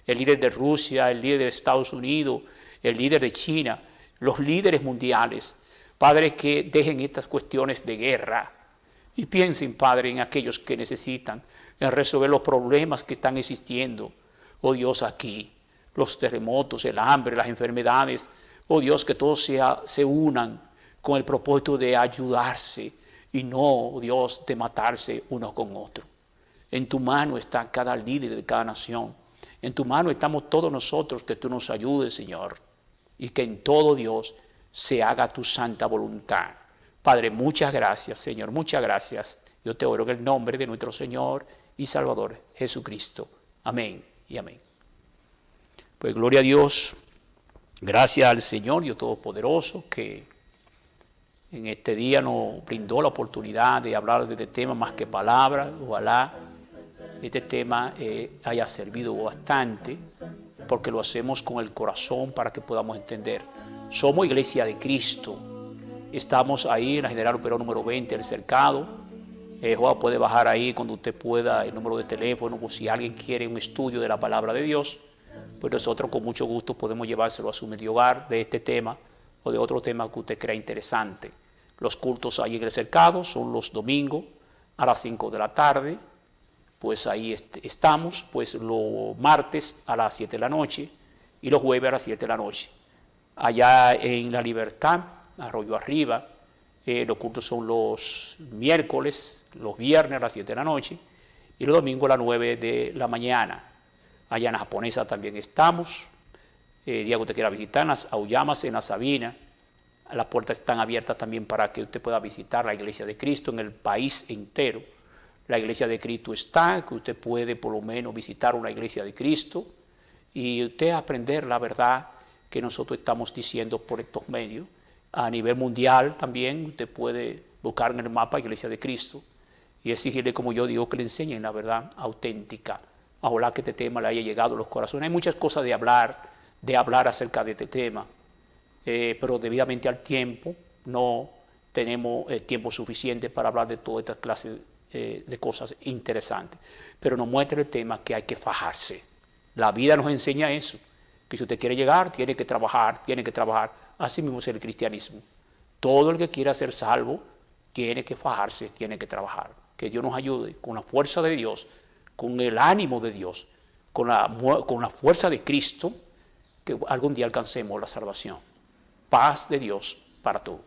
el líder de Rusia, el líder de Estados Unidos, el líder de China, los líderes mundiales. Padre, que dejen estas cuestiones de guerra y piensen, Padre, en aquellos que necesitan, en resolver los problemas que están existiendo. Oh Dios, aquí, los terremotos, el hambre, las enfermedades. Oh Dios, que todos se unan con el propósito de ayudarse y no, Dios, de matarse uno con otro. En tu mano está cada líder de cada nación. En tu mano estamos todos nosotros, que tú nos ayudes, Señor. Y que en todo, Dios, se haga tu santa voluntad. Padre, muchas gracias, Señor, muchas gracias. Yo te oro en el nombre de nuestro Señor y Salvador Jesucristo. Amén y amén. Pues gloria a Dios. Gracias al Señor Dios Todopoderoso, que en este día nos brindó la oportunidad de hablar de este tema más que palabras. Ojalá este tema haya servido bastante, porque lo hacemos con el corazón para que podamos entender. Somos Iglesia de Cristo. Estamos ahí en la General Perón número 20, el Cercado. Juan puede bajar ahí cuando usted pueda el número de teléfono, por si alguien quiere un estudio de la palabra de Dios, pues nosotros con mucho gusto podemos llevárselo a su medio hogar de este tema o de otro tema que usted crea interesante. Los cultos ahí en el Cercado son los domingos a las 5 de la tarde, pues ahí estamos, pues los martes a las 7 de la noche y los jueves a las 7 de la noche. Allá en La Libertad, Arroyo Arriba, los cultos son los miércoles, los viernes a las 7 de la noche y los domingos a las 9 de la mañana. Allá en la Japonesa también estamos. Día que usted quiera visitar, en las Auyamas, en la Sabina. Las puertas están abiertas también para que usted pueda visitar la Iglesia de Cristo en el país entero. La Iglesia de Cristo está, que usted puede por lo menos visitar una Iglesia de Cristo y usted aprender la verdad que nosotros estamos diciendo por estos medios. A nivel mundial también usted puede buscar en el mapa Iglesia de Cristo y exigirle, como yo digo, que le enseñen la verdad auténtica. Ojalá que este tema le haya llegado a los corazones. Hay muchas cosas de hablar acerca de este tema, pero debidamente al tiempo no tenemos tiempo suficiente para hablar de toda esta clase de cosas interesantes. Pero nos muestra el tema que hay que fajarse. La vida nos enseña eso, que si usted quiere llegar, tiene que trabajar. Así mismo es el cristianismo. Todo el que quiera ser salvo tiene que fajarse, tiene que trabajar. Que Dios nos ayude con la fuerza de Dios, con el ánimo de Dios, con la fuerza de Cristo, que algún día alcancemos la salvación. Paz de Dios para todos.